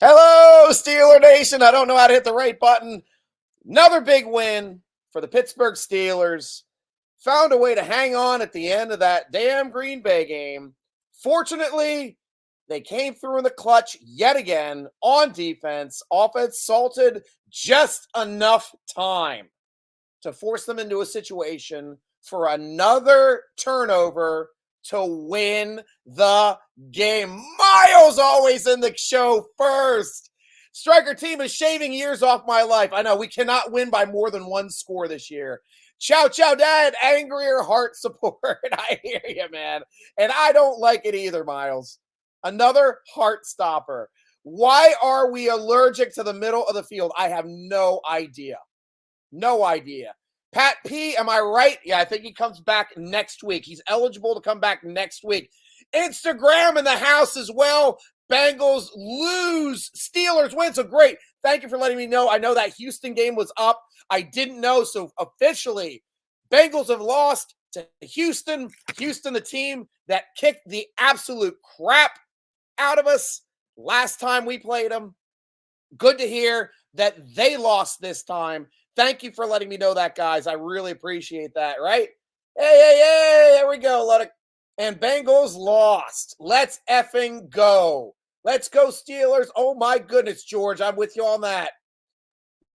Hello, Steeler Nation. I don't know how to hit the right button. Another big win for the Pittsburgh Steelers. Found a way to hang on at the end of that damn Green Bay game. Fortunately, they came through in the clutch yet again on defense. Offense salted just enough time to force them into a situation for another turnover to win the game. Miles always in the show first. Stryker team is shaving years off my life. I know we cannot win by more than one score this year. Chow, chow, dad, angrier heart support. I hear you, man. And I don't like it either, Miles. Another heart stopper. Why are we allergic to the middle of the field? I have no idea. No idea. Pat P, am I right? Yeah, I think he comes back next week. He's eligible to come back next week. Instagram in the house as well. Bengals lose. Steelers win. So great. Thank you for letting me know. I know that Houston game was up. I didn't know. So officially, Bengals have lost to Houston. Houston, the team that kicked the absolute crap out of us last time we played them. Good to hear that they lost this time. Thank you for letting me know that, guys. I really appreciate that, right? Hey, there we go. And Bengals lost. Let's effing go. Let's go, Steelers. Oh, my goodness, George. I'm with you on that.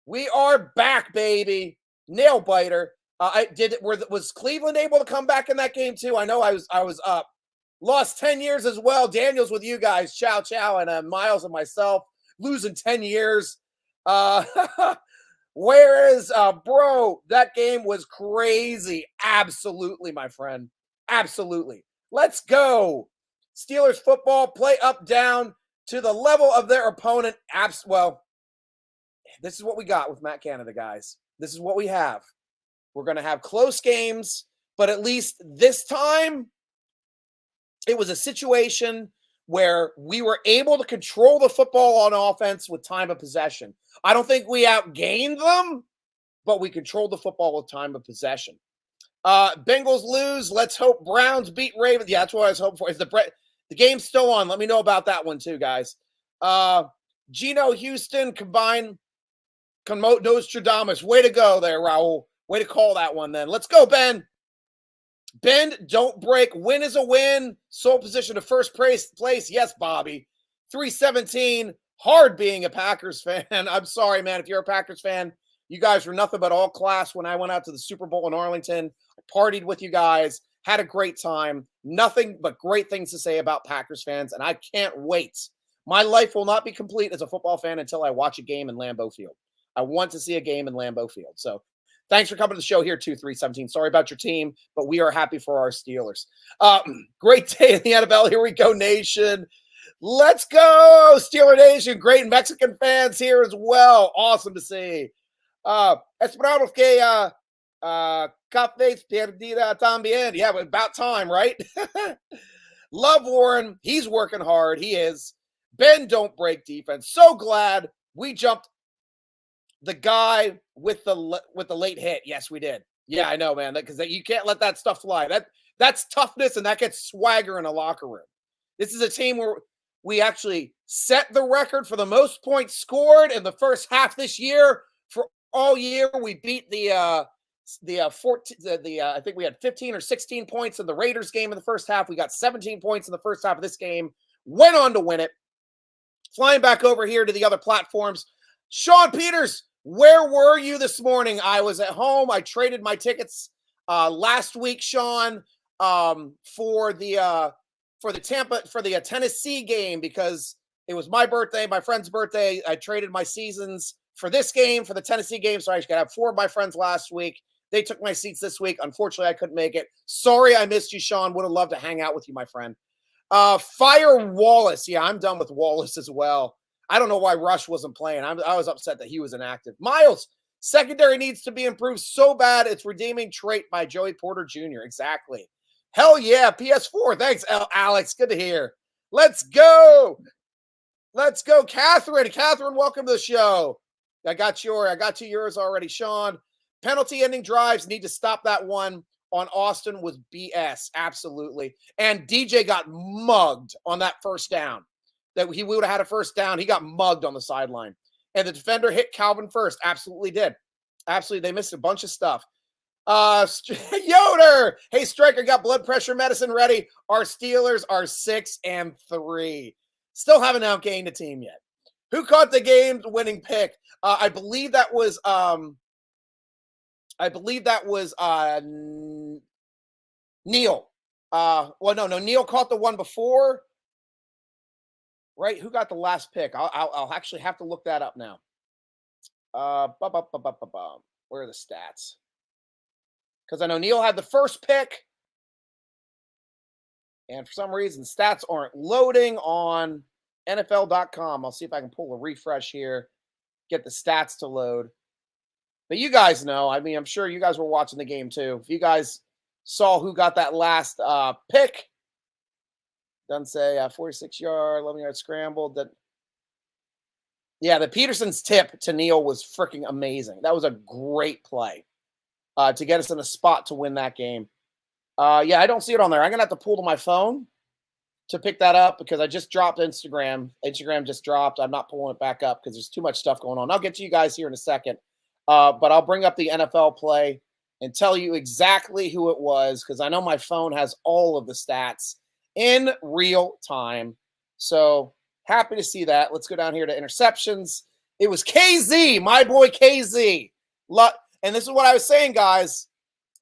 We are back, baby. Nail biter. Was Cleveland able to come back in that game, too? I know I was up. Lost 10 years as well. Daniel's with you guys. Chow, chow. And Miles and myself losing 10 years. Whereas, bro, that game was crazy. Absolutely, my friend. Absolutely. Let's go. Steelers football, play up, down to the level of their opponent. Well, this is what we got with Matt Canada, guys. This is what we have. We're going to have close games, but at least this time, it was a situation where we were able to control the football on offense with time of possession. I don't think we outgained them, but we controlled the football with time of possession. Bengals lose. Let's hope Browns beat Ravens. Yeah, that's what I was hoping for. Is the game's still on? Let me know about that one too, guys. Geno Houston combine Nostradamus. Way to go there, Raul. Way to call that one then. Let's go, Ben. Bend, don't break. Win is a win. Sole position to first place. Yes, Bobby. 317. Hard being a Packers fan. I'm sorry, man. If you're a Packers fan, you guys were nothing but all class when I went out to the Super Bowl in Arlington. I partied with you guys. Had a great time. Nothing but great things to say about Packers fans, and I can't wait. My life will not be complete as a football fan until I watch a game in Lambeau Field. I want to see a game in Lambeau Field. So thanks for coming to the show here, 2317. Sorry about your team, but we are happy for our Steelers. Great day in the NFL. Here we go, nation. Let's go, Steeler Nation. Great Mexican fans here as well. Awesome to see. Esperamos que cafés perdida también. Yeah, about time, right? Love Warren. He's working hard. He is. Ben, don't break defense. So glad we jumped the guy with the late hit. Yes, we did. Yeah, I know, man. Because you can't let that stuff fly. That's toughness, and that gets swagger in a locker room. This is a team where we actually set the record for the most points scored in the first half this year. For all year, we beat I think we had 15 or 16 points in the Raiders game in the first half. We got 17 points in the first half of this game. Went on to win it. Flying back over here to the other platforms. Sean Peters, where were you this morning? I was at home. I traded my tickets last week, Sean, for the Tennessee game because it was my birthday, my friend's birthday. I traded my seasons for this game, for the Tennessee game. So I could have 4 of my friends last week. They took my seats this week. Unfortunately, I couldn't make it. Sorry I missed you, Sean. Would have loved to hang out with you, my friend. Fire Wallace. Yeah, I'm done with Wallace as well. I don't know why Rush wasn't playing. I was upset that he was inactive. Miles, secondary needs to be improved so bad. It's redeeming trait by Joey Porter Jr. Exactly. Hell yeah, PS4. Thanks, Alex. Good to hear. Let's go. Let's go, Catherine. Catherine, welcome to the show. I got to yours already, Sean. Penalty ending drives, need to stop that one on Austin was BS. Absolutely. And DJ got mugged on that first down. that we would have had a first down. He got mugged on the sideline. And the defender hit Calvin first. Absolutely did. Absolutely. They missed a bunch of stuff. Yoder. Hey, Stryker, got blood pressure medicine ready. Our Steelers are 6-3. Still haven't outgained a team yet. Who caught the game-winning pick? I believe that was Neil. No, Neil caught the one before. Right? Who got the last pick? I'll actually have to look that up now. Where are the stats? Because I know Neil had the first pick. And for some reason, stats aren't loading on NFL.com. I'll see if I can pull a refresh here, get the stats to load. But you guys know, I mean, I'm sure you guys were watching the game too. If you guys saw who got that last pick, doesn't say 46-yard, 11-yard scramble. The Peterson's tip to Neil was freaking amazing. That was a great play to get us in a spot to win that game. I don't see it on there. I'm going to have to pull to my phone to pick that up because I just dropped Instagram. Instagram just dropped. I'm not pulling it back up because there's too much stuff going on. I'll get to you guys here in a second. But I'll bring up the NFL play and tell you exactly who it was because I know my phone has all of the stats in real time. So happy to see that. Let's go down here to interceptions. It was KZ, my boy KZ. And this is what I was saying, guys.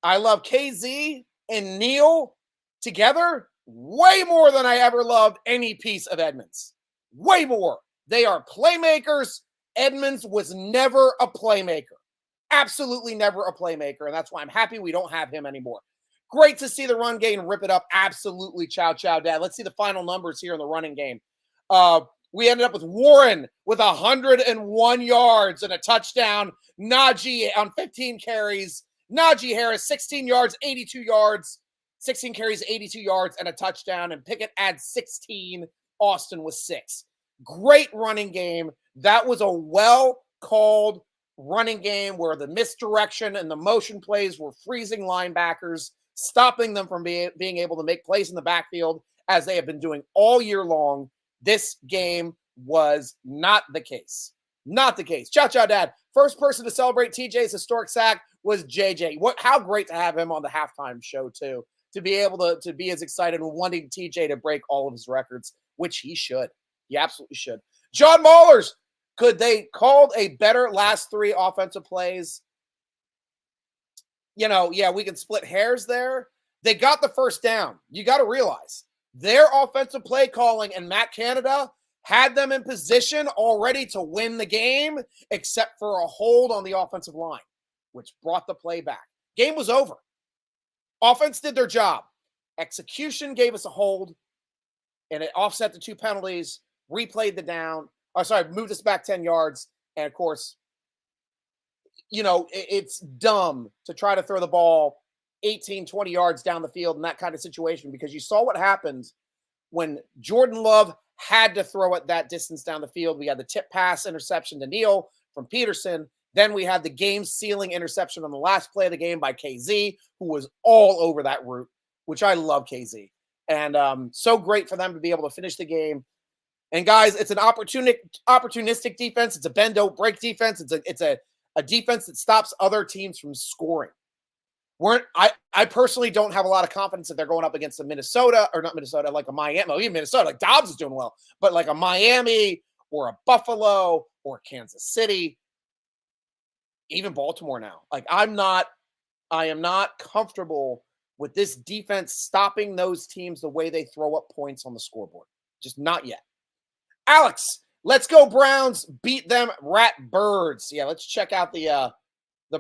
I love KZ and Neil together way more than I ever loved any piece of Edmonds. Way more. They are playmakers. Edmonds was never a playmaker. Absolutely never a playmaker. And that's why I'm happy we don't have him anymore. Great to see the run game rip it up. Absolutely. Chow, Dad. Let's see the final numbers here in the running game. We ended up with Warren with 101 yards and a touchdown. Najee on 15 carries. Najee Harris, 16 yards, 82 yards. 16 carries, 82 yards, and a touchdown. And Pickett adds 16. Austin was 6. Great running game. That was a well-called running game where the misdirection and the motion plays were freezing linebackers, stopping them from being able to make plays in the backfield as they have been doing all year long. This game was not the case. Not the case. Chow, Dad. First person to celebrate TJ's historic sack was JJ. How great to have him on the halftime show, too, to be able to be as excited and wanting TJ to break all of his records, which he should. He absolutely should. John Maulers, could they called a better last 3 offensive plays? We can split hairs there. They got the first down. You got to realize their offensive play calling and Matt Canada had them in position already to win the game, except for a hold on the offensive line, which brought the play back. Game was over. Offense did their job. Execution gave us a hold, and it offset the 2 penalties, replayed the down. Moved us back 10 yards. And, of course, it's dumb to try to throw the ball 18, 20 yards down the field in that kind of situation because you saw what happened when Jordan Love had to throw it that distance down the field. We had the tip pass interception to Neal from Peterson. Then we had the game-sealing interception on the last play of the game by KZ, who was all over that route, which I love KZ. And so great for them to be able to finish the game. And, guys, it's an opportunistic defense. It's a bend-don't-break defense. It's a defense that stops other teams from scoring. I personally don't have a lot of confidence that they're going up against a Minnesota, or not Minnesota, like a Miami, even Minnesota, like Dobbs is doing well, but like a Miami or a Buffalo or Kansas City, even Baltimore now. Like I am not comfortable with this defense stopping those teams the way they throw up points on the scoreboard. Just not yet. Alex, let's go Browns, beat them rat birds. Yeah, let's check out the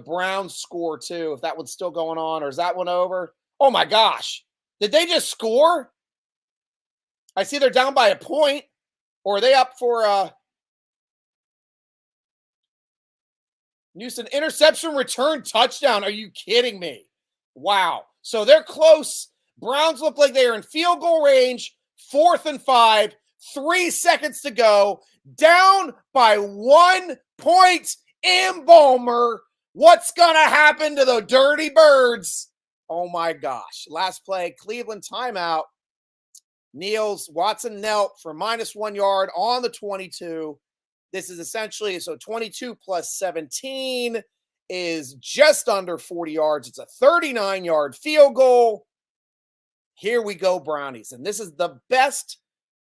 Browns score too, if that one's still going on, or is that one over? Oh my gosh. Did they just score? I see they're down by a point, or are they up for Newsom interception return touchdown? Are you kidding me? Wow. So they're close. Browns look like they are in field goal range, 4th and 5, 3 seconds to go, down by 1 point. Balmer. What's going to happen to the Dirty Birds? Oh, my gosh. Last play, Cleveland timeout. Kneels. Watson knelt for -1 yard on the 22. This is essentially, so 22 plus 17 is just under 40 yards. It's a 39-yard field goal. Here we go, Brownies. And this is the best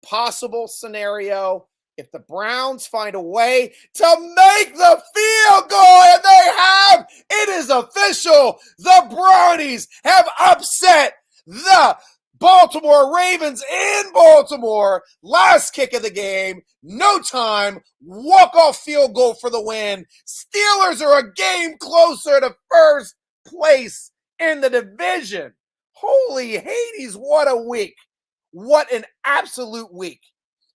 possible scenario. If the Browns find a way to make the field goal, and they have, it is official. The Brownies have upset the Baltimore Ravens in Baltimore. Last kick of the game, no time, walk-off field goal for the win. Steelers are a game closer to first place in the division. Holy Hades, what a week. What an absolute week.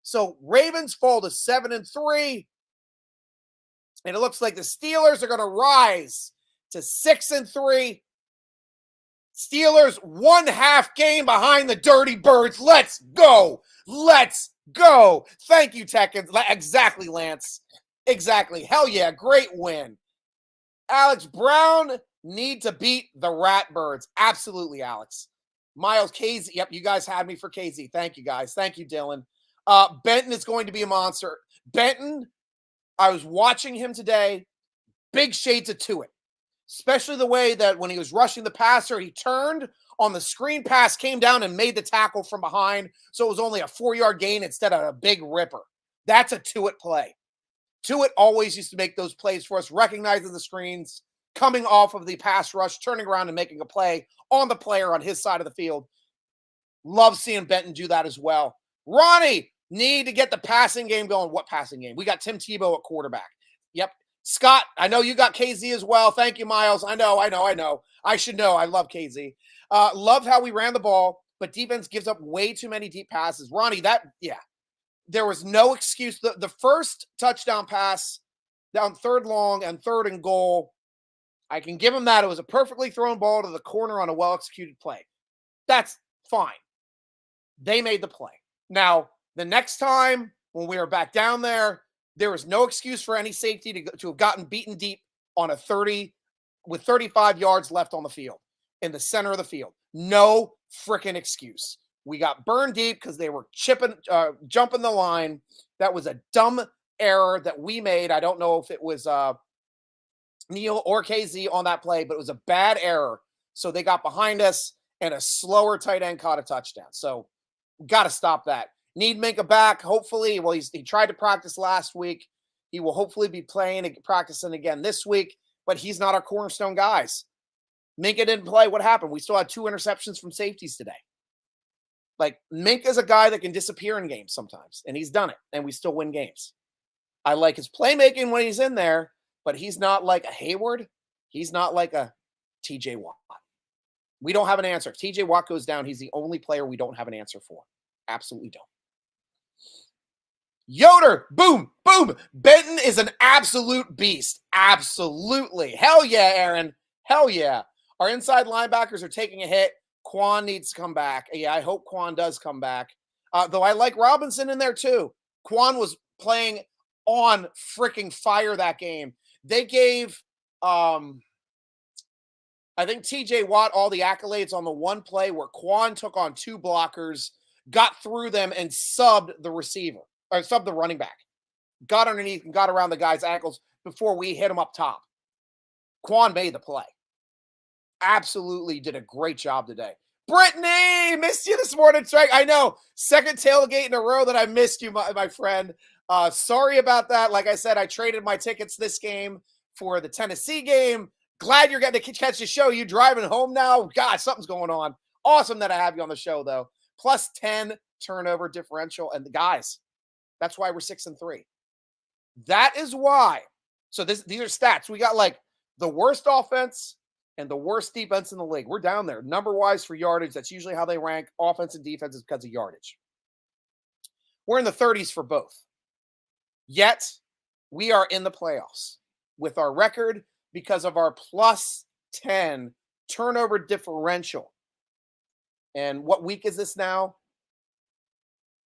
So Ravens fall to 7-3. And it looks like the Steelers are going to rise to 6-3. Steelers 1/2 game behind the Dirty Birds. Let's go. Let's go. Thank you, Tekkens. Exactly, Lance. Exactly. Hell yeah. Great win. Alex Brown need to beat the Ratbirds. Absolutely, Alex. Miles KZ. Yep, you guys had me for KZ. Thank you, guys. Thank you, Dylan. Benton is going to be a monster. Benton, I was watching him today. Big shades of Tuitt. Especially the way that when he was rushing the passer, he turned on the screen pass, came down and made the tackle from behind. So it was only a 4-yard gain instead of a big ripper. That's a Tuitt play. Tuitt always used to make those plays for us, recognizing the screens, coming off of the pass rush, turning around and making a play on the player on his side of the field. Love seeing Benton do that as well. Ronnie, need to get the passing game going. What passing game? We got Tim Tebow at quarterback. Yep. Scott, I know you got KZ as well. Thank you, Miles. I know. I should know. I love KZ. Love how we ran the ball, but defense gives up way too many deep passes. Ronnie, there was no excuse. The first touchdown pass down 3rd long and 3rd and goal, I can give him that. It was a perfectly thrown ball to the corner on a well-executed play. That's fine. They made the play. Now, the next time when we were back down there was no excuse for any safety to have gotten beaten deep on a 30 with 35 yards left on the field, in the center of the field. No freaking excuse. We got burned deep because they were jumping the line. That was a dumb error that we made. I don't know if it was Neil or KZ on that play, but it was a bad error. So they got behind us, and a slower tight end caught a touchdown. So got to stop that. Need Minka back, hopefully. Well, he tried to practice last week. He will hopefully be practicing again this week, but he's not our cornerstone guys. Minka didn't play. What happened? We still had 2 interceptions from safeties today. Like, Minka's a guy that can disappear in games sometimes, and he's done it, and we still win games. I like his playmaking when he's in there, but he's not like a Hayward. He's not like a TJ Watt. We don't have an answer. If TJ Watt goes down, he's the only player we don't have an answer for. Absolutely don't. Yoder, boom, boom. Benton is an absolute beast. Absolutely. Hell yeah, Aaron. Hell yeah. Our inside linebackers are taking a hit. Quan needs to come back. Yeah, I hope Quan does come back. Though I like Robinson in there too. Quan was playing on freaking fire that game. They gave, I think TJ Watt all the accolades on the one play where Quan took on 2 blockers, got through them, and subbed the receiver, or subbed the running back. Got underneath and got around the guy's ankles before we hit him up top. Quan made the play. Absolutely did a great job today. Brittany, missed you this morning, Strike. I know. 2nd tailgate in a row that I missed you, my friend. Sorry about that. Like I said, I traded my tickets this game for the Tennessee game. Glad you're getting to catch the show. You driving home now? God, something's going on. Awesome that I have you on the show, though. Plus 10 turnover differential. And the guys, that's why we're 6-3. That is why. So these are stats. We got like the worst offense and the worst defense in the league. We're down there. Number-wise for yardage, that's usually how they rank. Offense and defense is because of yardage. We're in the 30s for both. Yet, we are in the playoffs with our record because of our plus 10 turnover differential. And what week is this now?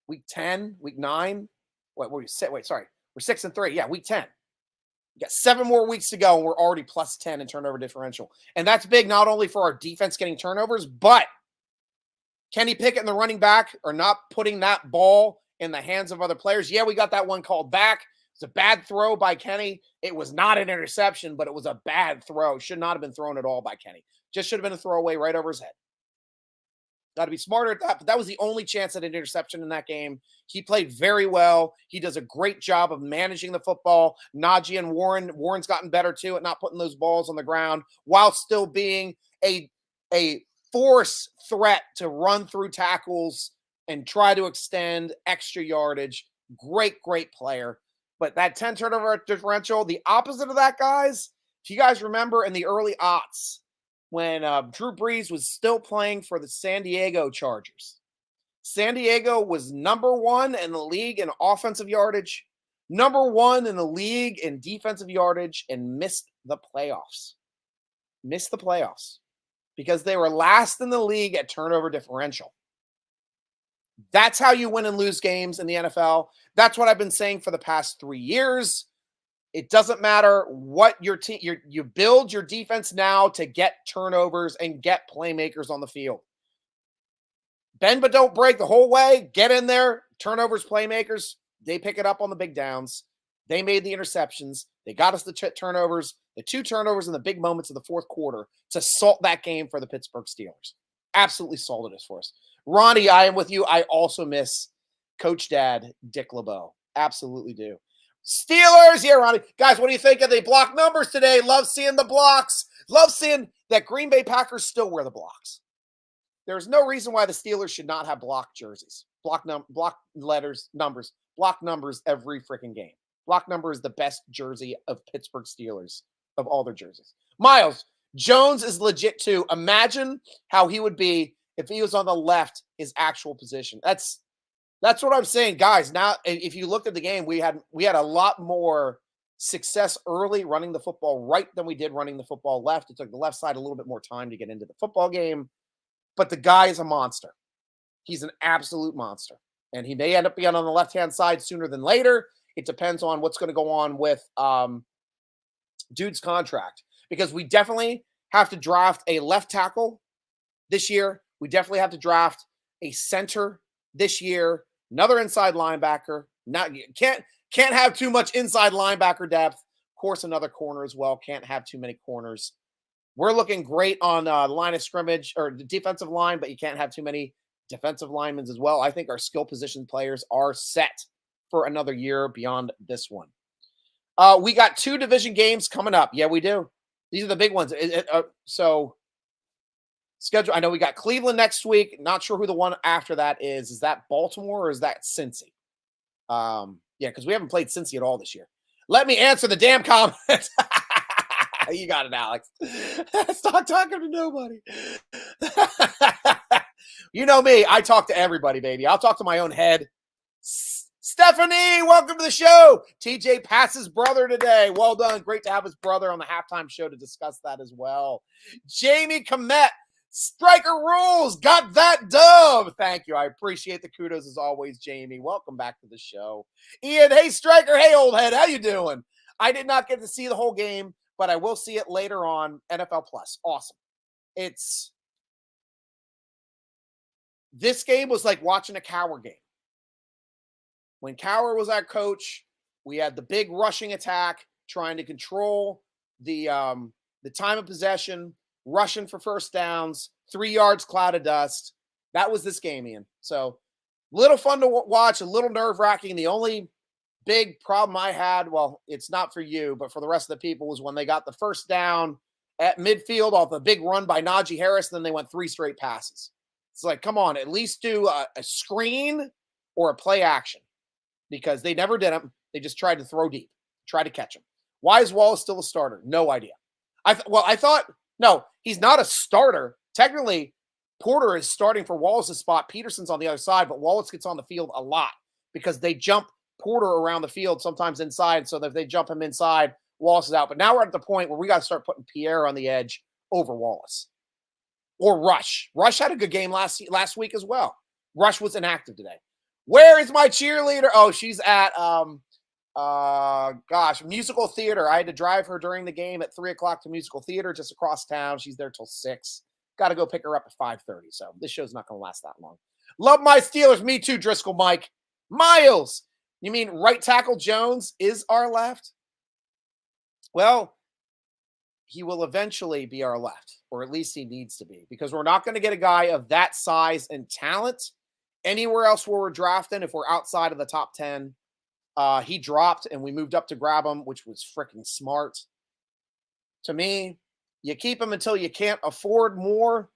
Week 10? Week 9? We're 6-3. Yeah, week 10. We got 7 more weeks to go, and we're already plus 10 in turnover differential. And that's big not only for our defense getting turnovers, but Kenny Pickett and the running back are not putting that ball in the hands of other players. Yeah, we got that one called back. It's a bad throw by Kenny. It was not an interception, but it was a bad throw. Should not have been thrown at all by Kenny. Just should have been a throwaway right over his head. Got to be smarter at that, but that was the only chance at an interception in that game. He played very well. He does a great job of managing the football. Najee and Warren's gotten better too at not putting those balls on the ground while still being a force threat to run through tackles and try to extend extra yardage. Great player. But that 10 turnover differential, the opposite of that, guys, if you guys remember in the early aughts, when Drew Brees was still playing for the San Diego Chargers. San Diego was number 1 in the league in offensive yardage, number 1 in the league in defensive yardage, and missed the playoffs. Because they were last in the league at turnover differential. That's how you win and lose games in the NFL. That's what I've been saying for the past 3 years. It doesn't matter what your team, you build your defense now to get turnovers and get playmakers on the field. Bend but don't break the whole way. Get in there. Turnovers, playmakers, they pick it up on the big downs. They made the interceptions. They got us the turnovers, the 2 turnovers in the big moments of the fourth quarter to salt that game for the Pittsburgh Steelers. Absolutely salted us for us. Ronnie, I am with you. I also miss Coach Dad, Dick LeBeau. Absolutely do. Steelers, yeah, Ronnie. Guys, what do you think of the block numbers today? Love seeing the blocks. Love seeing that Green Bay Packers still wear the blocks. There's no reason why the Steelers should not have block jerseys. Block numbers every freaking game. Block number is the best jersey of Pittsburgh Steelers of all their jerseys. Miles, Jones is legit too. Imagine how he would be if he was on the left, his actual position. That's what I'm saying, guys. Now, if you looked at the game, we had a lot more success early running the football right than we did running the football left. It took the left side a little bit more time to get into the football game, but the guy is a monster. He's an absolute monster, and he may end up being on the left-hand side sooner than later. It depends on what's going to go on with dude's contract, because we definitely have to draft a left tackle this year. We definitely have to draft a center this year. Another inside linebacker. Can't have too much inside linebacker depth. Of course, another corner as well. Can't have too many corners. We're looking great on line of scrimmage or the defensive line, but you can't have too many defensive linemen as well. I think our skill position players are set for another year beyond this one. We got 2 division games coming up. Yeah, we do. These are the big ones. So schedule. I know we got Cleveland next week. Not sure who the one after that is. Is that Baltimore or is that Cincy? Yeah, because we haven't played Cincy at all this year. Let me answer the damn comments. You got it, Alex. Stop talking to nobody. You know me. I talk to everybody, baby. I'll talk to my own head. Stephanie, welcome to the show. TJ Pass's brother today. Well done. Great to have his brother on the halftime show to discuss that as well. Jamie Komet. Stryker rules. Got that dub. Thank you. I appreciate the kudos as always, Jamie. Welcome back to the show. Ian, hey, Stryker. Hey, old head. How you doing? I did not get to see the whole game, but I will see it later on NFL Plus. Awesome. This game was like watching a Cowher game. When Cowher was our coach, we had the big rushing attack, trying to control the time of possession, rushing for first downs, 3 yards, cloud of dust. That was this game, Ian. So, little fun to watch, a little nerve-wracking. The only big problem I had, well, it's not for you, but for the rest of the people, was when they got the first down at midfield off a big run by Najee Harris, then they went 3 straight passes. It's like, come on, at least do a screen or a play action, because they never did them. They just tried to throw deep, try to catch him. Why is Wallace still a starter? No idea. I thought, no, he's not a starter. Technically, Porter is starting for Wallace's spot. Peterson's on the other side, but Wallace gets on the field a lot because they jump Porter around the field, sometimes inside, so that if they jump him inside, Wallace is out. But now we're at the point where we got to start putting Pierre on the edge over Wallace. Or Rush. Rush had a good game last week as well. Rush was inactive today. Where is my cheerleader? Oh, she's at musical theater. I had to drive her during the game at 3:00 to musical theater just across town. She's there till 6. Got to go pick her up at 5:30. So this show's not going to last that long. Love my Steelers. Me too, Driscoll Mike. Miles, you mean right tackle Jones is our left? Well, he will eventually be our left, or at least he needs to be, because we're not going to get a guy of that size and talent anywhere else where we're drafting if we're outside of the top 10. He dropped, and we moved up to grab him, which was freaking smart. To me, you keep him until you can't afford more.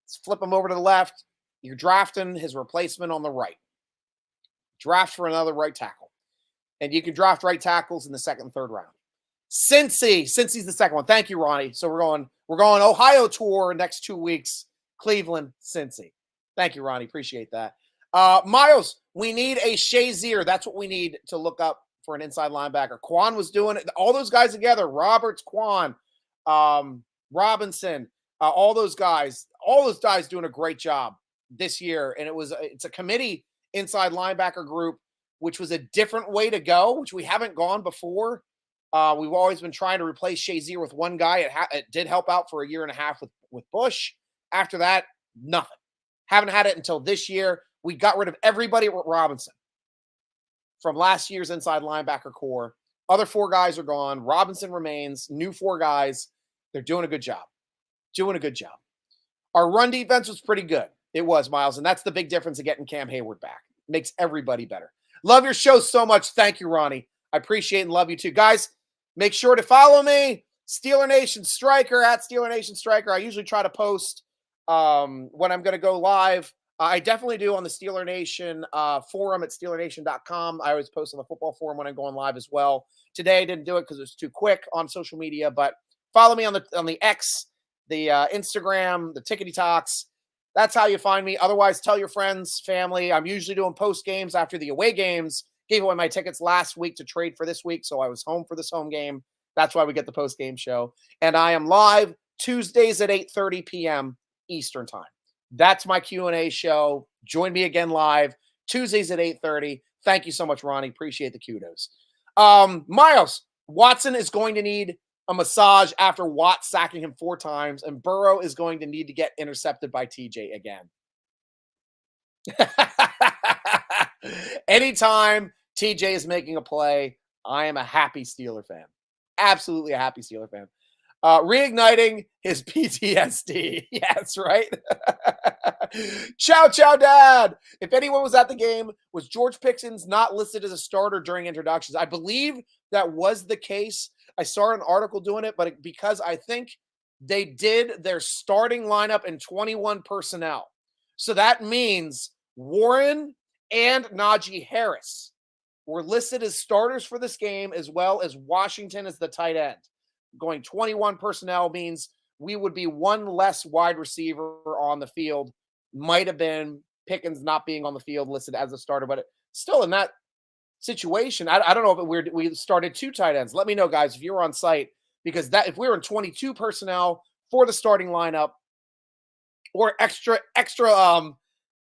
Let's flip him over to the left. You're drafting his replacement on the right. Draft for another right tackle. And you can draft right tackles in the second and third round. Cincy's the second one. Thank you, Ronnie. So we're going Ohio tour next 2 weeks. Cleveland, Cincy. Thank you, Ronnie. Appreciate that. Miles, we need a Shazier. That's what we need to look up for an inside linebacker. Quan was doing it. All those guys together, Roberts, Quan, Robinson, all those guys doing a great job this year. And it's a committee inside linebacker group, which was a different way to go, which we haven't gone before. We've always been trying to replace Shazier with one guy. It did help out for a year and a half with Bush. After that, nothing. Haven't had it until this year. We got rid of everybody with Robinson from last year's inside linebacker core. Other 4 guys are gone. Robinson remains. New 4 guys. They're doing a good job. Our run defense was pretty good. It was, Miles, and that's the big difference of getting Cam Hayward back. Makes everybody better. Love your show so much. Thank you, Ronnie. I appreciate and love you too. Guys, make sure to follow me, Steeler Nation Stryker, at Steeler Nation Stryker. I usually try to post when I'm going to go live. I definitely do on the Steeler Nation forum at SteelerNation.com. I always post on the football forum when I'm going live as well. Today I didn't do it because it was too quick on social media, but follow me on the X, the Instagram, the Tickety Talks. That's how you find me. Otherwise, tell your friends, family. I'm usually doing post games after the away games. Gave away my tickets last week to trade for this week, so I was home for this home game. That's why we get the post game show. And I am live Tuesdays at 8:30 p.m. Eastern time. That's my Q&A show. Join me again live Tuesdays at 8:30. Thank you so much, Ronnie. Appreciate the kudos. Miles, Watson is going to need a massage after Watt sacking him 4 times, and Burrow is going to need to get intercepted by TJ again. Anytime TJ is making a play, I am a happy Steeler fan. Absolutely a happy Steeler fan. Reigniting his PTSD. Yes, right? Ciao, Dad. If anyone was at the game, was George Pickens not listed as a starter during introductions? I believe that was the case. I saw an article doing it, but because I think they did their starting lineup in 21 personnel. So that means Warren and Najee Harris were listed as starters for this game, as well as Washington as the tight end. Going 21 personnel means we would be one less wide receiver on the field. Might have been Pickens not being on the field listed as a starter, but still in that situation, I don't know if we started 2 tight ends. Let me know, guys, if you were on site, because that if we were in 22 personnel for the starting lineup or extra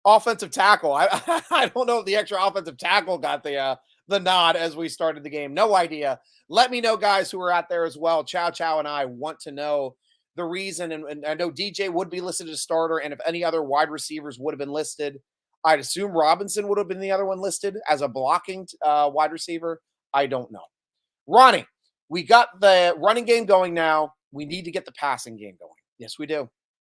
offensive tackle, I don't know if the extra offensive tackle got the nod as we started the game. No idea. Let me know, guys, who are out there as well. Chow and I want to know the reason. And I know DJ would be listed as starter, and if any other wide receivers would have been listed, I'd assume Robinson would have been the other one listed as a blocking wide receiver. I don't know. Ronnie, we got the running game going now. We need to get the passing game going. Yes, we do.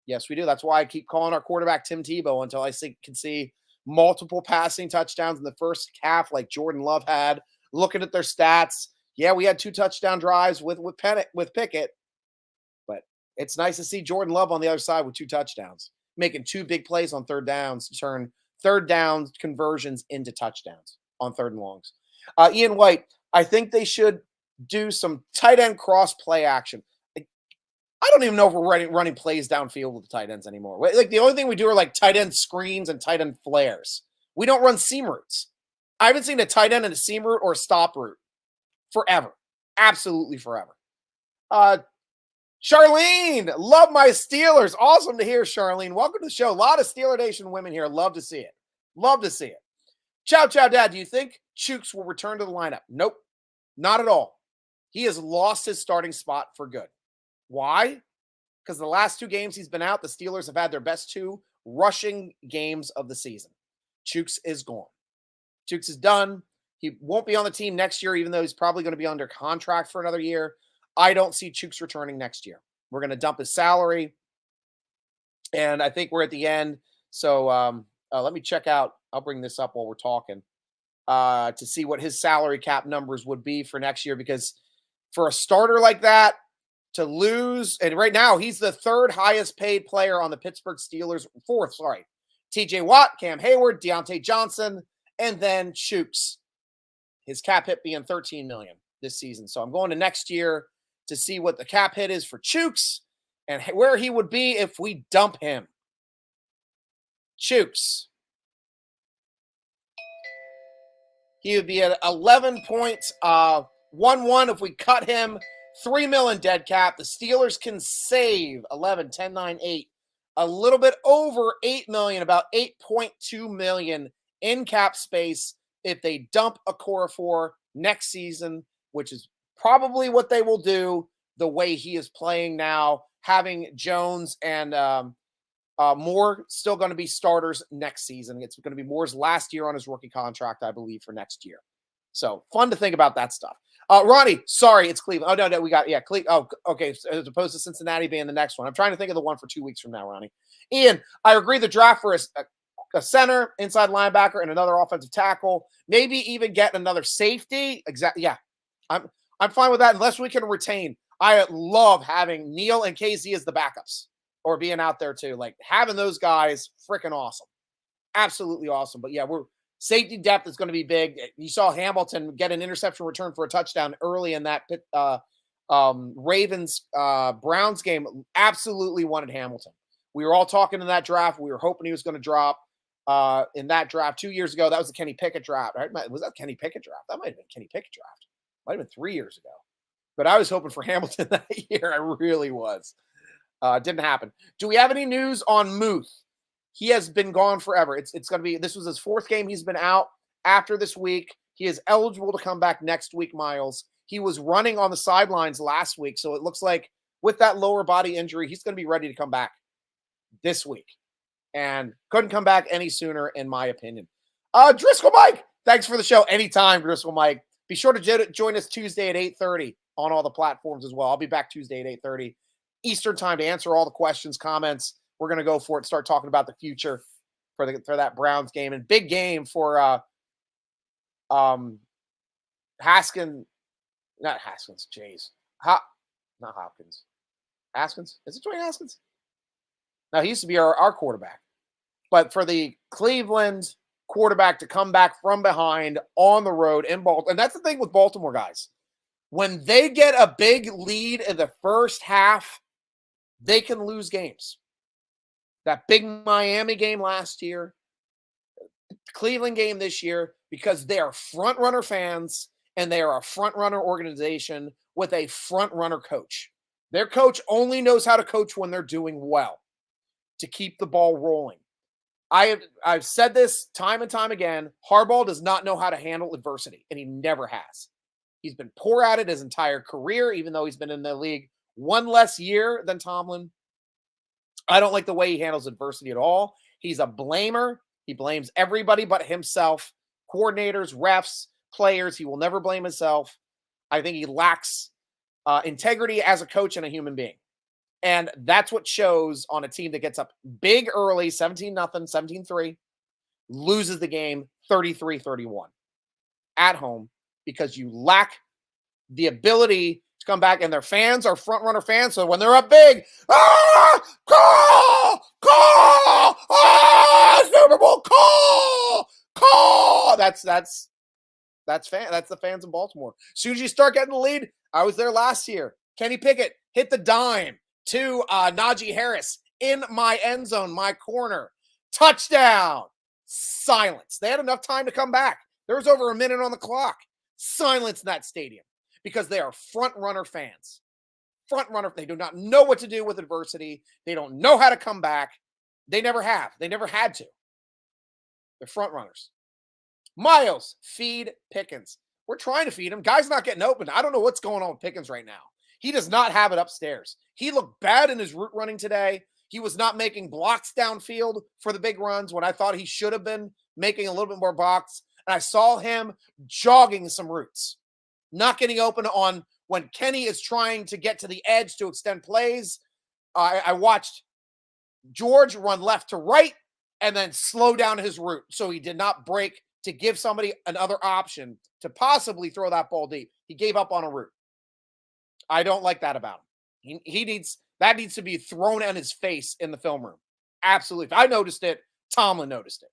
Yes, we do. That's why I keep calling our quarterback Tim Tebow until I can see multiple passing touchdowns in the first half like Jordan Love had. Looking at their stats, yeah, we had 2 touchdown drives with Pickett, but it's nice to see Jordan Love on the other side with 2 touchdowns, making 2 big plays on third downs to turn third down conversions into touchdowns on third and longs. Ian White, I think they should do some tight end cross play action. I don't even know if we're running plays downfield with the tight ends anymore. Like the only thing we do are like tight end screens and tight end flares. We don't run seam routes. I haven't seen a tight end in a seam route or a stop route forever. Absolutely forever. Charlene, love my Steelers. Awesome to hear, Charlene. Welcome to the show. A lot of Steeler Nation women here. Love to see it. Love to see it. Chow, Dad. Do you think Chooks will return to the lineup? Nope. Not at all. He has lost his starting spot for good. Why? because the last 2 games he's been out, the Steelers have had their best 2 rushing games of the season. Chooks is gone. Chooks is done. He won't be on the team next year, even though he's probably going to be under contract for another year. I don't see Chooks returning next year. We're going to dump his salary, and I think we're at the end. So let me check out. I'll bring this up while we're talking to see what his salary cap numbers would be for next year, because for a starter like that to lose, and right now he's the 3rd highest paid player on the Pittsburgh Steelers, 4th, sorry. TJ Watt, Cam Hayward, Deontay Johnson, and then Chooks. His cap hit being $13 million this season. So I'm going to next year to see what the cap hit is for Chooks and where he would be if we dump him. Chooks. He would be at 11.11 if we cut him. $3 million dead cap. The Steelers can save 11, 10, 9, 8. A little bit over $8 million, about $8.2 million in cap space if they dump Okorafor next season, which is probably what they will do the way he is playing now, having Jones and Moore still going to be starters next season. It's going to be Moore's last year on his rookie contract, I believe, for next year. So fun to think about that stuff. Ronnie, sorry, it's Cleveland. Oh, no, we got, Cleveland. Oh, okay, so as opposed to Cincinnati being the next one. I'm trying to think of the one for 2 weeks from now, Ronnie. Ian, I agree the draft for a center, inside linebacker, and another offensive tackle. Maybe even get another safety. Exactly. Yeah, I'm fine with that unless we can retain. I love having Neal and KZ as the backups or being out there too. Like having those guys, freaking awesome. Absolutely awesome. But yeah, safety depth is going to be big. You saw Hamilton get an interception return for a touchdown early in that Ravens Browns game. Absolutely wanted Hamilton. We were all talking in that draft. We were hoping he was going to drop in that draft 2 years ago. That was the Kenny Pickett draft, right? Was that Kenny Pickett draft? That might have been Kenny Pickett draft. Might have been 3 years ago. But I was hoping for Hamilton that year. I really was. Didn't happen. Do we have any news on Muth? He has been gone forever. It's going to be, this was his 4th game he's been out after this week. He is eligible to come back next week, Miles. He was running on the sidelines last week, so it looks like with that lower body injury, he's going to be ready to come back this week. And couldn't come back any sooner, in my opinion. Driscoll Mike, thanks for the show. Anytime, Driscoll Mike. Be sure to join us Tuesday at 8:30 on all the platforms as well. I'll be back Tuesday at 8:30 Eastern time to answer all the questions, comments. We're going to go for it, start talking about the future for that Browns game. And big game for Haskins. Not Haskins, Jays. Not Hopkins. Haskins? Is it Dwayne Haskins? No, he used to be our quarterback. But for the Cleveland quarterback to come back from behind on the road in Baltimore. And that's the thing with Baltimore, guys. When they get a big lead in the first half, they can lose games. That big Miami game last year, Cleveland game this year, because they are front-runner fans and they are a front-runner organization with a front-runner coach. Their coach only knows how to coach when they're doing well to keep the ball rolling. I've said this time and time again. Harbaugh does not know how to handle adversity, and he never has. He's been poor at it his entire career, even though he's been in the league one less year than Tomlin. I don't like the way he handles adversity at all. He's a blamer. He blames everybody but himself, coordinators, refs, players. He will never blame himself. I think he lacks integrity as a coach and a human being. And that's what shows on a team that gets up big early, 17-0, 17-3, loses the game 33-31 at home because you lack the ability to come back, and their fans are front-runner fans, so when they're up big, call, Super Bowl, call. That's the fans in Baltimore. As soon as you start getting the lead, I was there last year. Kenny Pickett hit the dime to Najee Harris in my end zone, my corner. Touchdown. Silence. They had enough time to come back. There was over a minute on the clock. Silence in that stadium because they are front-runner fans. Front-runner. They do not know what to do with adversity. They don't know how to come back. They never have. They never had to. They're front-runners. Miles, feed Pickens. We're trying to feed him. Guy's not getting open. I don't know what's going on with Pickens right now. He does not have it upstairs. He looked bad in his route running today. He was not making blocks downfield for the big runs when I thought he should have been making a little bit more blocks. And I saw him jogging some routes, not getting open on when Kenny is trying to get to the edge to extend plays. I watched George run left to right and then slow down his route so he did not break to give somebody another option to possibly throw that ball deep. He gave up on a route. I don't like that about him. That needs to be thrown in his face in the film room. Absolutely. If I noticed it, Tomlin noticed it.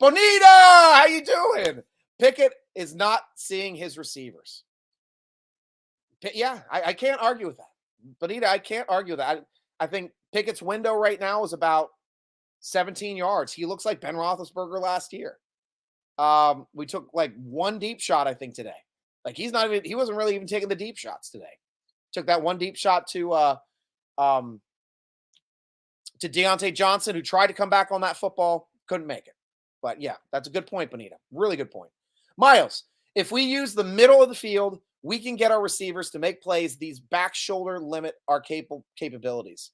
Bonita, how you doing? Pickett is not seeing his receivers. Yeah, I can't argue with that. Bonita, I can't argue with that. I think Pickett's window right now is about 17 yards. He looks like Ben Roethlisberger last year. We took like one deep shot, I think, today. Like he wasn't really even taking the deep shots today. Took that one deep shot to Deontay Johnson, who tried to come back on that football, couldn't make it. But yeah, that's a good point, Bonita. Really good point. Miles, if we use the middle of the field, we can get our receivers to make plays. These back shoulder limit our capabilities.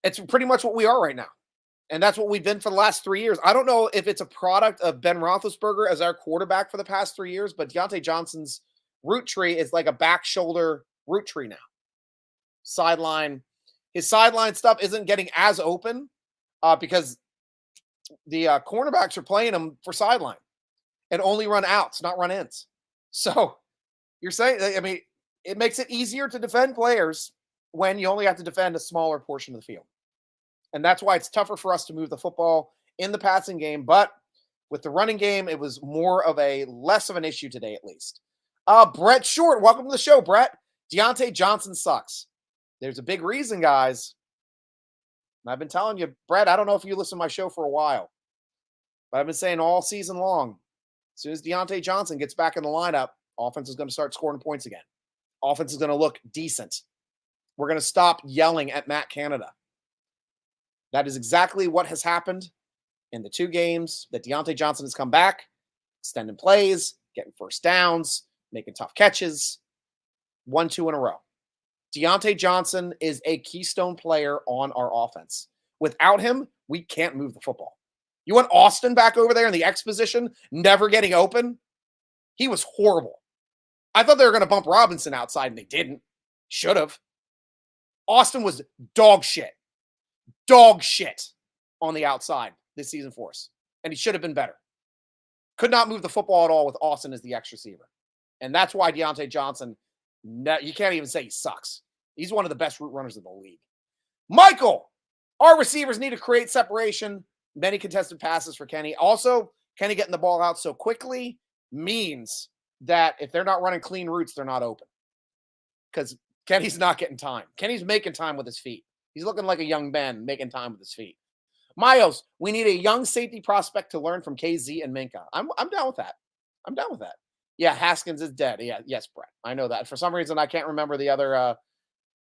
It's pretty much what we are right now. And that's what we've been for the last 3 years. I don't know if it's a product of Ben Roethlisberger as our quarterback for the past 3 years, but Deontay Johnson's route tree is like a back shoulder route tree now. Sideline. His sideline stuff isn't getting as open because the cornerbacks are playing him for sideline and only run outs, not run ins. So you're saying, I mean, it makes it easier to defend players when you only have to defend a smaller portion of the field. And that's why it's tougher for us to move the football in the passing game. But with the running game, it was more of a less of an issue today, at least. Brett Short, welcome to the show, Brett. Deontay Johnson sucks. There's a big reason, guys. And I've been telling you, Brett, I don't know if you listen to my show for a while, but I've been saying all season long, as soon as Deontay Johnson gets back in the lineup, offense is going to start scoring points again. Offense is going to look decent. We're going to stop yelling at Matt Canada. That is exactly what has happened in the 2 games that Deontay Johnson has come back, extending plays, getting first downs, making tough catches, 1-2 in a row. Deontay Johnson is a keystone player on our offense. Without him, we can't move the football. You want Austin back over there in the X position, never getting open? He was horrible. I thought they were going to bump Robinson outside, and they didn't. Should have. Austin was dog shit on the outside this season for us, and he should have been better. Could not move the football at all with Austin as the X receiver. And that's why Deontay Johnson, you can't even say he sucks. He's one of the best route runners in the league. Michael, our receivers need to create separation. Many contested passes for Kenny. Also, Kenny getting the ball out so quickly means that if they're not running clean routes, they're not open. Because Kenny's not getting time. Kenny's making time with his feet. He's looking like a young Ben making time with his feet. Miles, we need a young safety prospect to learn from KZ and Minka. I'm down with that. I'm down with that. Yeah, Haskins is dead. Yeah, yes, Brett. I know that. For some reason, I can't remember the other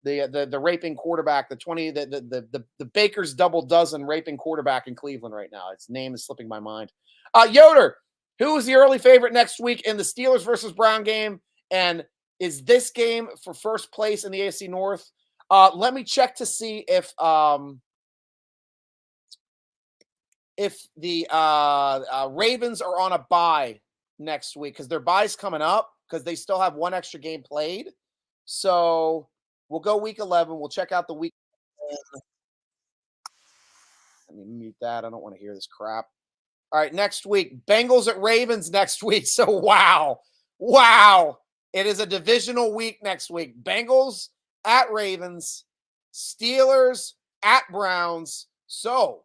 the raping quarterback, the Baker's double dozen raping quarterback in Cleveland right now. Its name is slipping my mind. Yoder, who is the early favorite next week in the Steelers versus Brown game? And is this game for first place in the AFC North? Let me check to see if the Ravens are on a bye next week, because their bye's coming up because they still have one extra game played. So we'll go week 11. We'll check out the week. Let me mute that. I don't want to hear this crap. All right, next week, Bengals at Ravens next week. So wow. It is a divisional week next week. Bengals at Ravens, Steelers at Browns. So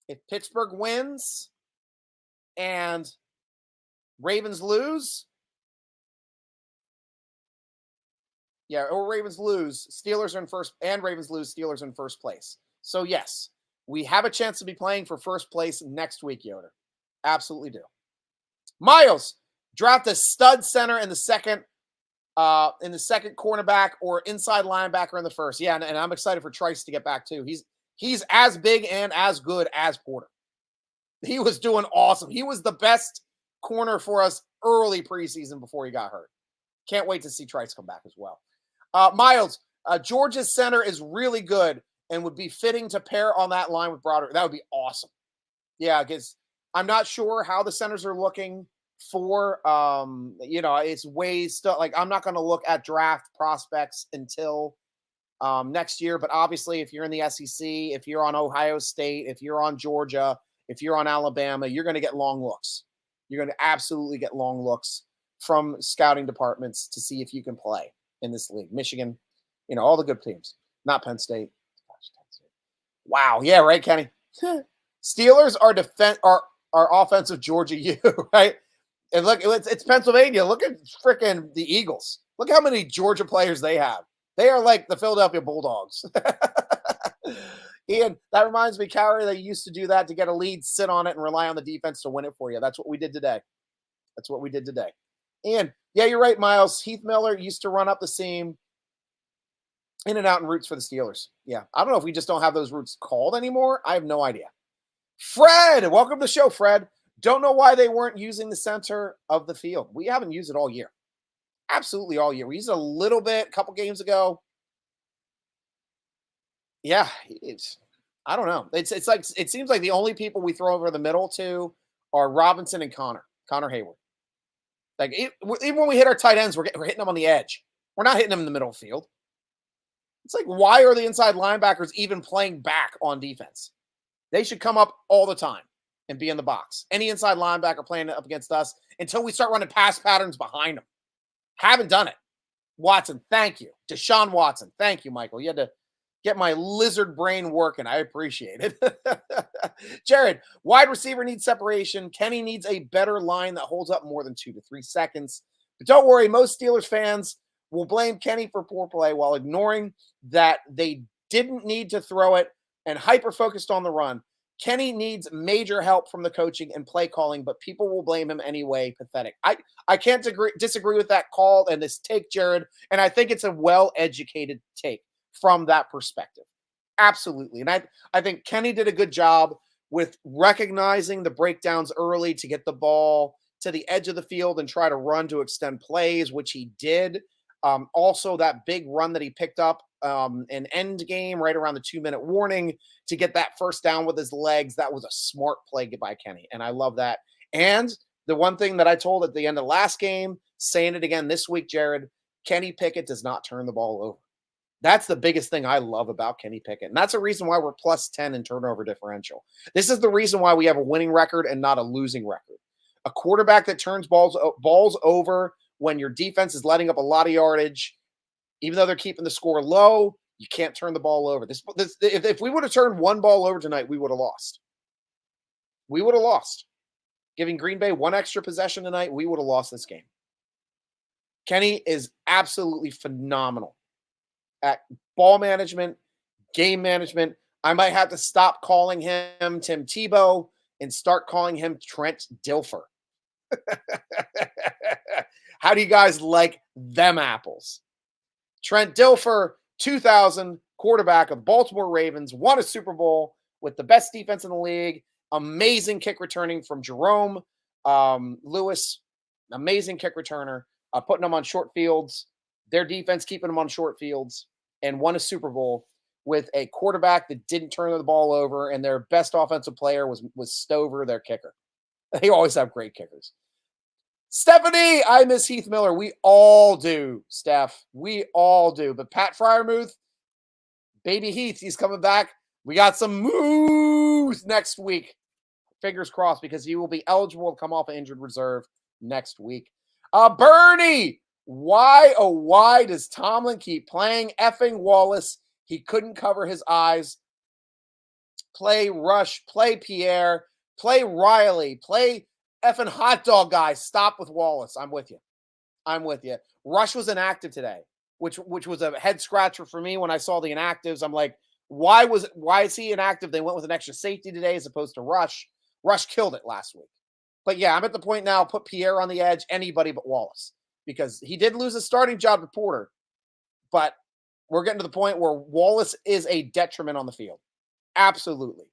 if Pittsburgh wins and Ravens lose, or Ravens lose, Steelers are in first, and Ravens lose, Steelers in first place. So yes, we have a chance to be playing for first place next week, Yoder. Absolutely do. Miles, draft a stud center in the second cornerback or inside linebacker in the first. Yeah, and I'm excited for Trice to get back too. He's as big and as good as Porter. He was doing awesome. He was the best corner for us early preseason before he got hurt. Can't wait to see Trice come back as well. Miles, Georgia's center is really good and would be fitting to pair on that line with Broderick. That would be awesome. Yeah, because I'm not sure how the centers are looking for, it's ways still, like, I'm not going to look at draft prospects until next year. But obviously, if you're in the SEC, if you're on Ohio State, if you're on Georgia, if you're on Alabama, you're going to get long looks. You're going to absolutely get long looks from scouting departments to see if you can play in this league. Michigan, all the good teams, not Penn State. Wow. Yeah, right, Kenny. Steelers are offensive Georgia U, right? And look, it's Pennsylvania. Look at freaking the Eagles. Look how many Georgia players they have. They are like the Philadelphia Bulldogs. Ian, that reminds me, Carrie, they used to do that to get a lead, sit on it, and rely on the defense to win it for you. That's what we did today. Ian, yeah, you're right, Miles. Heath Miller used to run up the seam, in and out in routes for the Steelers. Yeah, I don't know if we just don't have those routes called anymore. I have no idea. Fred, welcome to the show, Fred. Don't know why they weren't using the center of the field. We haven't used it all year. Absolutely all year. We used it a little bit a couple games ago. Yeah, I don't know. It's like it seems like the only people we throw over the middle to are Robinson and Connor Hayward. Like even when we hit our tight ends, we're hitting them on the edge. We're not hitting them in the middle of the field. It's like, why are the inside linebackers even playing back on defense? They should come up all the time and be in the box. Any inside linebacker playing up against us until we start running pass patterns behind them. Haven't done it. Watson, thank you. Deshaun Watson, thank you, Michael. You had to get my lizard brain working. I appreciate it. Jared, wide receiver needs separation. Kenny needs a better line that holds up more than 2 to 3 seconds. But don't worry, most Steelers fans will blame Kenny for poor play while ignoring that they didn't need to throw it and hyper-focused on the run. Kenny needs major help from the coaching and play calling, but people will blame him anyway. Pathetic. I can't disagree with that call and this take, Jared, and I think it's a well-educated take from that perspective. Absolutely. And I think Kenny did a good job with recognizing the breakdowns early to get the ball to the edge of the field and try to run to extend plays, which he did. Also, that big run that he picked up an end game right around the 2-minute warning to get that first down with his legs. That was a smart play by Kenny, and I love that. And the one thing that I told at the end of last game, saying it again this week, Jared, Kenny Pickett does not turn the ball over. That's the biggest thing I love about Kenny Pickett. And that's a reason why we're plus 10 in turnover differential. This is the reason why we have a winning record and not a losing record. A quarterback that turns balls over when your defense is letting up a lot of yardage, even though they're keeping the score low, you can't turn the ball over. If we would have turned one ball over tonight, we would have lost. We would have lost. Giving Green Bay one extra possession tonight, we would have lost this game. Kenny is absolutely phenomenal at ball management, game management. I might have to stop calling him Tim Tebow and start calling him Trent Dilfer. How do you guys like them apples? Trent Dilfer, 2000, quarterback of the Baltimore Ravens, won a Super Bowl with the best defense in the league. Amazing kick returning from Jerome Lewis. Amazing kick returner. Putting them on short fields. Their defense keeping them on short fields. And won a Super Bowl with a quarterback that didn't turn the ball over. And their best offensive player was Stover, their kicker. They always have great kickers. Stephanie, I miss Heath Miller. We all do, Steph. We all do. But Pat Freiermuth, baby Heath, he's coming back. We got some moves next week. Fingers crossed, because he will be eligible to come off an injured reserve next week. Bernie, why does Tomlin keep playing effing Wallace? He couldn't cover his eyes. Play Rush, play Pierre, play Riley, play effing hot dog guy. Stop with Wallace. I'm with you. Rush was inactive today, which was a head scratcher for me when I saw the inactives. I'm like, why is he inactive? They went with an extra safety today as opposed to Rush. Rush killed it last week. But yeah, I'm at the point now, put Pierre on the edge, anybody but Wallace, because he did lose his starting job to Porter. But we're getting to the point where Wallace is a detriment on the field. Absolutely.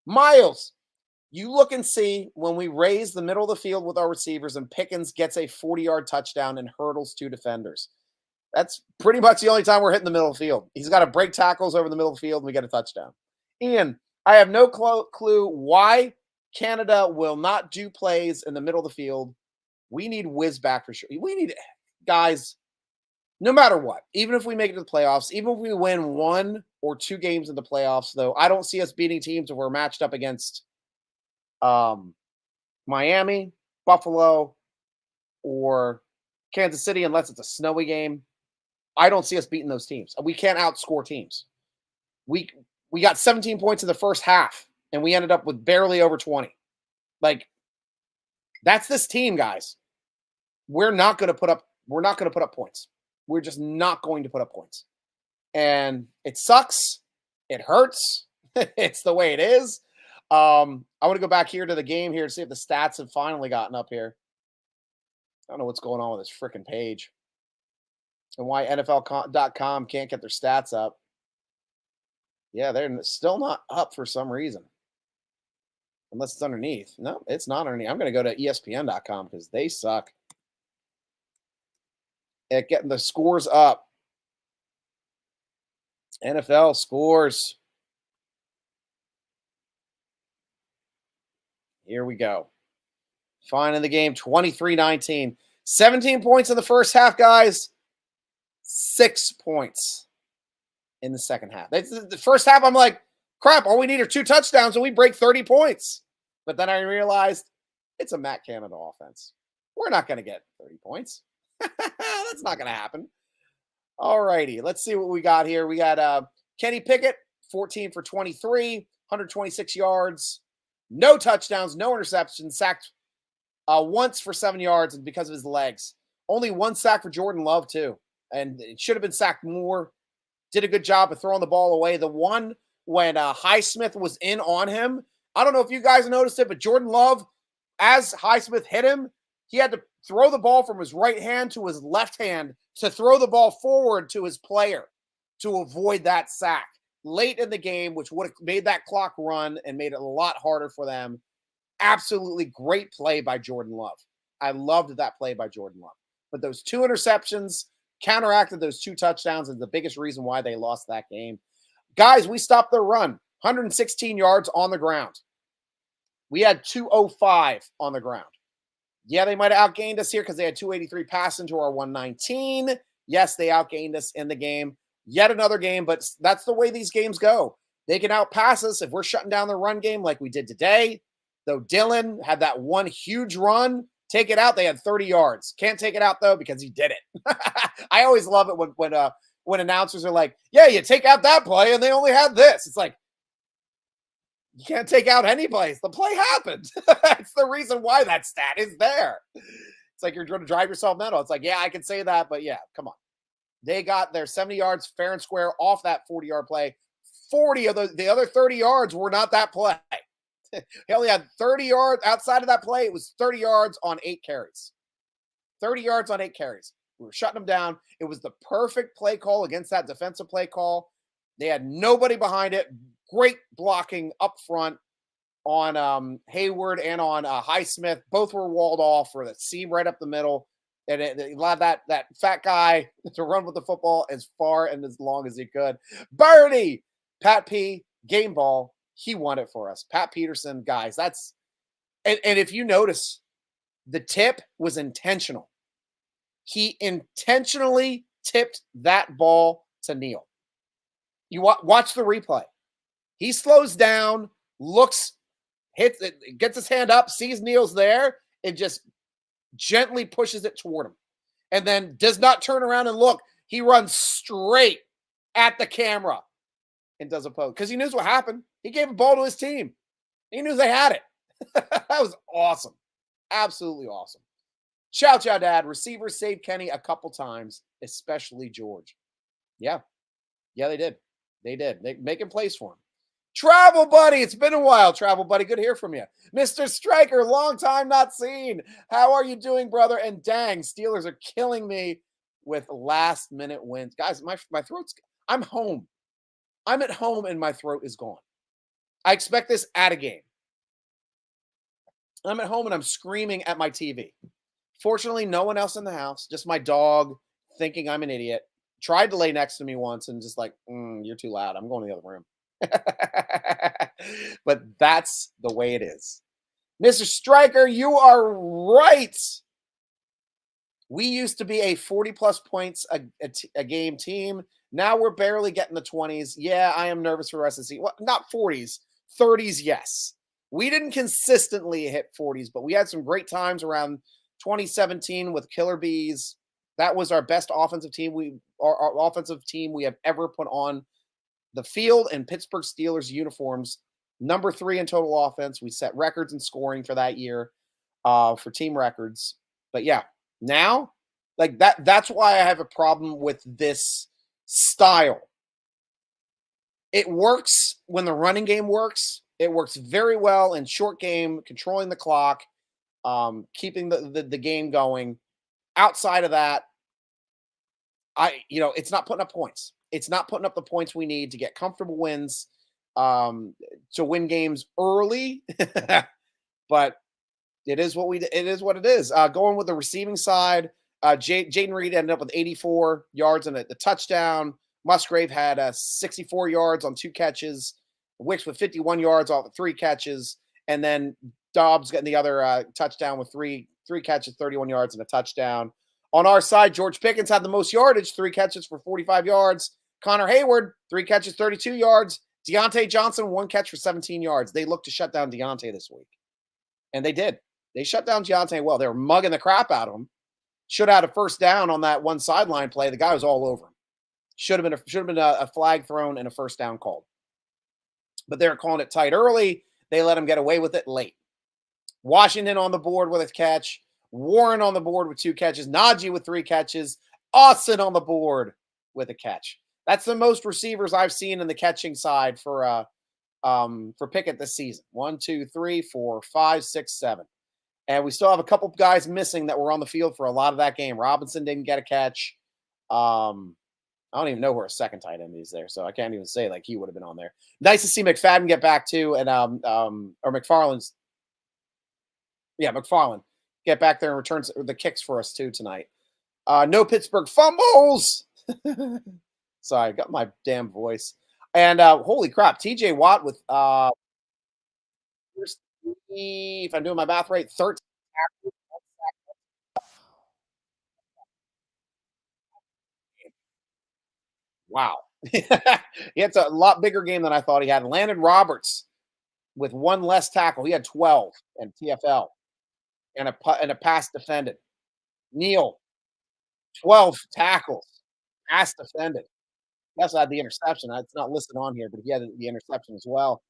Miles, You look and see when we raise the middle of the field with our receivers and Pickens gets a 40-yard touchdown and hurdles 2 defenders. That's pretty much the only time we're hitting the middle of the field. He's got to break tackles over the middle of the field and we get a touchdown. Ian, I have no clue why Canada will not do plays in the middle of the field. We need whiz back for sure. We need guys, no matter what, even if we make it to the playoffs, even if we win 1 or 2 games in the playoffs, though, I don't see us beating teams if we're matched up against Miami, Buffalo, or Kansas City, unless it's a snowy game. I don't see us beating those teams. We can't outscore teams. We got 17 points in the first half, and we ended up with barely over 20. Like, that's this team, guys. We're not going to put up points. We're just not going to put up points. And it sucks. It hurts. It's the way it is. I want to go back here to the game here to see if the stats have finally gotten up here. I don't know what's going on with this freaking page and why NFL.com can't get their stats up. Yeah, they're still not up for some reason. Unless it's underneath. No, it's not underneath. I'm going to go to ESPN.com because they suck at getting the scores up. NFL scores. Here we go. Finding the game, 23-19. 17 points in the first half, guys. 6 points in the second half. The first half, I'm like, crap, all we need are 2 touchdowns and we break 30 points. But then I realized it's a Matt Canada offense. We're not going to get 30 points. That's not going to happen. All righty, let's see what we got here. We got Kenny Pickett, 14 for 23, 126 yards, no touchdowns, no interceptions, sacked once for 7 yards and because of his legs. Only 1 sack for Jordan Love, too. And it should have been sacked more. Did a good job of throwing the ball away. The one when Highsmith was in on him, I don't know if you guys noticed it, but Jordan Love, as Highsmith hit him, he had to throw the ball from his right hand to his left hand to throw the ball forward to his player to avoid that sack late in the game, which would have made that clock run and made it a lot harder for them. Absolutely great play by Jordan Love. I loved that play by Jordan Love. But those 2 interceptions counteracted those 2 touchdowns is the biggest reason why they lost that game. Guys, we stopped their run. 116 yards on the ground. We had 205 on the ground. Yeah, they might have outgained us here because they had 283 passing to our 119. Yes, they outgained us in the game. Yet another game, but that's the way these games go. They can outpass us if we're shutting down the run game like we did today. Though Dylan had that one huge run, take it out, they had 30 yards. Can't take it out, though, because he did it. I always love it when announcers are like, yeah, you take out that play, and they only had this. It's like, you can't take out any plays. The play happened. That's the reason why that stat is there. It's like you're trying to drive yourself mental. It's like, yeah, I can say that, but yeah, come on. They got their 70 yards fair and square off that 40-yard play. 40 of the other 30 yards were not that play. He only had 30 yards outside of that play. It was 30 yards on 8 carries. 30 yards on 8 carries. We were shutting them down. It was the perfect play call against that defensive play call. They had nobody behind it. Great blocking up front on Hayward and on Highsmith. Both were walled off for the seam right up the middle. And it allowed that fat guy to run with the football as far and as long as he could. Birdie! Pat P, game ball. He won it for us. Pat Peterson, guys, that's – and if you notice, the tip was intentional. He intentionally tipped that ball to Neal. You watch the replay. He slows down, looks, hits it, gets his hand up, sees Neal's there, and just gently pushes it toward him. And then does not turn around and look. He runs straight at the camera and does a pose. Because he knows what happened. He gave a ball to his team. He knew they had it. That was awesome. Absolutely awesome. Chow, Dad. Receivers saved Kenny a couple times, especially George. Yeah. Yeah, they did. They did. They making plays for him. Travel Buddy. It's been a while, Travel Buddy. Good to hear from you. Mr. Stryker, long time not seen. How are you doing, brother? And dang, Steelers are killing me with last-minute wins. Guys, my throat's – I'm home. I'm at home and my throat is gone. I expect this at a game. I'm at home and I'm screaming at my TV. Fortunately, no one else in the house, just my dog thinking I'm an idiot. Tried to lay next to me once and just like, you're too loud. I'm going to the other room. But that's the way it is. Mr. Stryker, you are right. We used to be a 40 plus points a game team. Now we're barely getting the 20s. Yeah, I am nervous for the rest of the season. Well, not 40s, 30s, yes. We didn't consistently hit 40s, but we had some great times around 2017 with Killer Bees. That was our best offensive team. Our offensive team we have ever put on the field in Pittsburgh Steelers uniforms. Number 3 in total offense. We set records in scoring for that year, for team records. But yeah, now like that's why I have a problem with this style. It works when the running game works. It works very well in short game, controlling the clock, keeping the game going. Outside of that, it's not putting up points. It's not putting up the points we need to get comfortable wins, to win games early. But it is what it is what it is. Going with the receiving side, Jaden Reed ended up with 84 yards and the touchdown. Musgrave had 64 yards on 2 catches. Wicks with 51 yards off of 3 catches, and then Dobbs getting the other touchdown with three catches, 31 yards and a touchdown. On our side, George Pickens had the most yardage, 3 catches for 45 yards. Connor Hayward, 3 catches, 32 yards. Deontay Johnson, 1 catch for 17 yards. They looked to shut down Deontay this week, and they did. They shut down Deontay well. They were mugging the crap out of him. Should have had a first down on that one sideline play. The guy was all over him. Should have been a flag thrown and a first down called. But they were calling it tight early. They let him get away with it late. Washington on the board with a catch. Warren on the board with 2 catches. Najee with 3 catches. Austin on the board with a catch. That's the most receivers I've seen in the catching side for Pickett this season. 1, 2, 3, 4, 5, 6, 7. And we still have a couple guys missing that were on the field for a lot of that game. Robinson didn't get a catch. I don't even know where a second tight end is there, so I can't even say like he would have been on there. Nice to see McFadden get back too, and or McFarland's, yeah, McFarland get back there and returns the kicks for us too tonight. No Pittsburgh fumbles. Sorry, got my damn voice. And holy crap, TJ Watt with if I'm doing my math right, 13. Wow. It's a lot bigger game than I thought he had. Landon Roberts with 1 less tackle. He had 12 in TFL and a pass defended. Neal, 12 tackles, pass defended. He also had the interception. It's not listed on here, but he had the interception as well.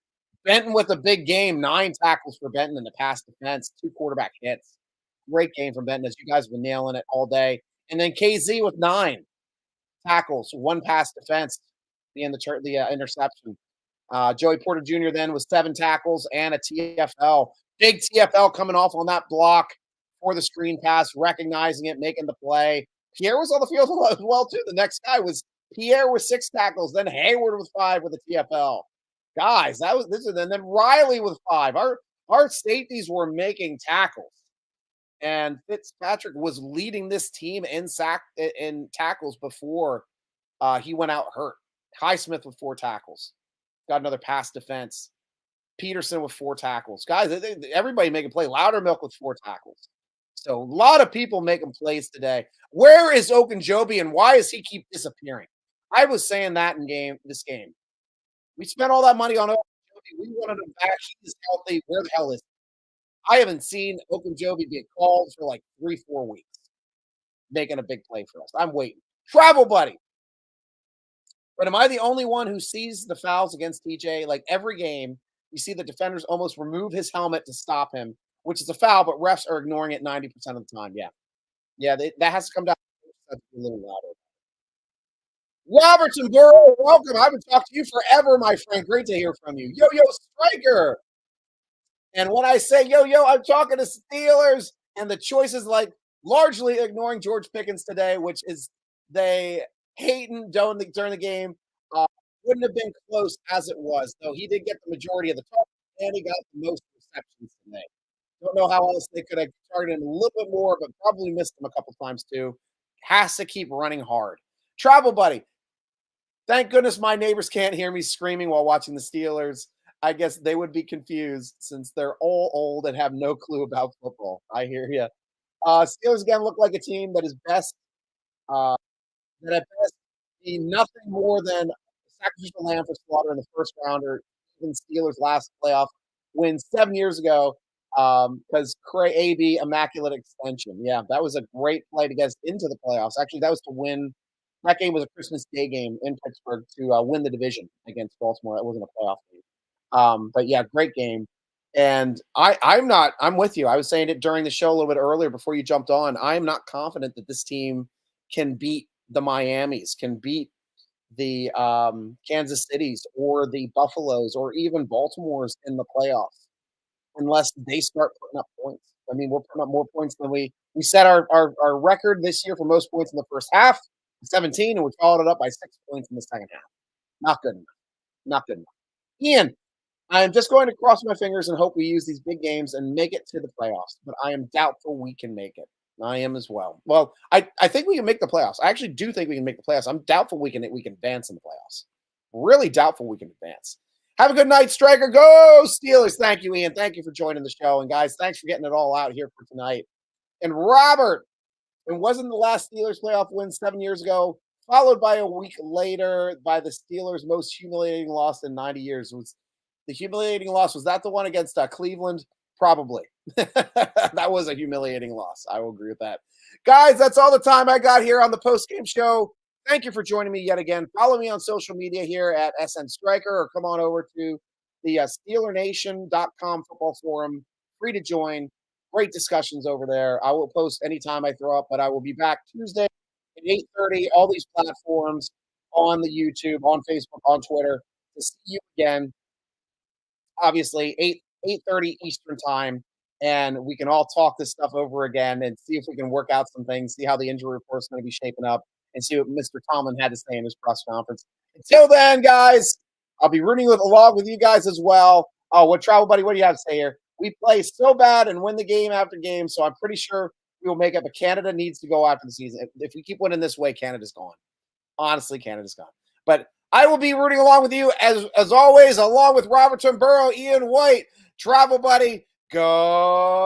Benton with a big game, 9 tackles for Benton in the pass defense, 2 quarterback hits. Great game from Benton, as you guys have been nailing it all day. And then KZ with 9 tackles, 1 pass defense, the interception. Joey Porter Jr. then with 7 tackles and a TFL. Big TFL coming off on that block for the screen pass, recognizing it, making the play. Pierre was on the field as well, too. The next guy was Pierre with 6 tackles, then Hayward with 5 with a TFL. Guys, and then Riley with 5. Our safeties were making tackles. And Fitzpatrick was leading this team in tackles before he went out hurt. Highsmith with 4 tackles. Got another pass defense. Peterson with 4 tackles. Guys, everybody making play. Loudermilk with 4 tackles. So a lot of people making plays today. Where is Ogunjobi and why does he keep disappearing? I was saying that in this game. We spent all that money on Ogunjobi. We wanted him back. He's healthy. Where the hell is he? I haven't seen Ogunjobi get called for like 3, 4 weeks, making a big play for us. I'm waiting. Travel buddy. But am I the only one who sees the fouls against TJ? Like every game, you see the defenders almost remove his helmet to stop him, which is a foul, but refs are ignoring it 90% of the time. Yeah. Yeah, that has to come down a little louder. Robertson Burrow, welcome. I haven't talked to you forever, my friend. Great to hear from you. Yo, Stryker. And when I say yo, I'm talking to Steelers, and the choice is like largely ignoring George Pickens today, which is they hating during the game. Uh, wouldn't have been close as it was, though he did get the majority of the talk, and he got the most receptions today. Don't know how else they could have targeted him a little bit more, but probably missed him a couple times too. Has to keep running hard. Travel buddy. Thank goodness my neighbors can't hear me screaming while watching the Steelers. I guess they would be confused since they're all old and have no clue about football. I hear you. Steelers again look like a team that is best uh, that at best be nothing more than a sacrificial lamb for slaughter in the first round, or even Steelers' last playoff win 7 years ago. Because Cray AB immaculate extension. Yeah, that was a great play to get us into the playoffs. Actually, that was to win. That game was a Christmas Day game in Pittsburgh to win the division against Baltimore. That wasn't a playoff game. But yeah, great game. And I'm not. I'm with you. I was saying it during the show a little bit earlier before you jumped on. I am not confident that this team can beat the Miamis, can beat the Kansas Cities or the Buffaloes or even Baltimore's in the playoffs unless they start putting up points. I mean, we're putting up more points than we set our record this year for most points in the first half, 17, and we followed it up by 6 points in the second half. Not good enough. Not good enough. Ian, I'm just going to cross my fingers and hope we use these big games and make it to the playoffs, but I am doubtful we can make it. I am as well. Well, I think we can make the playoffs. I actually do think we can make the playoffs. I'm doubtful we can advance in the playoffs. Really doubtful we can advance. Have a good night, Stryker. Go Steelers. Thank you, Ian. Thank you for joining the show. And guys, thanks for getting it all out here for tonight. And Robert, it wasn't the last Steelers playoff win 7 years ago, followed by a week later by the Steelers' most humiliating loss in 90 years. Was the humiliating loss? Was that the one against Cleveland? Probably. That was a humiliating loss. I will agree with that. Guys, that's all the time I got here on the post-game show. Thank you for joining me yet again. Follow me on social media here at SN Stryker, or come on over to the SteelerNation.com football forum. Free to join. Great discussions over there. I will post anytime I throw up, but I will be back Tuesday at 8:30, all these platforms, on the YouTube, on Facebook, on Twitter, to see you again. Obviously, 8:30 Eastern time, and we can all talk this stuff over again and see if we can work out some things, see how the injury report's going to be shaping up, and see what Mr. Tomlin had to say in his press conference. Until then, guys, I'll be rooting along with you guys as well. Oh, what travel buddy? What do you have to say here? We play so bad and win the game after game, so I'm pretty sure we will make it. But Canada needs to go after the season. If we keep winning this way, Canada's gone. Honestly, Canada's gone. But I will be rooting along with you as always, along with Robertson Burrow, Ian White, travel buddy. Go.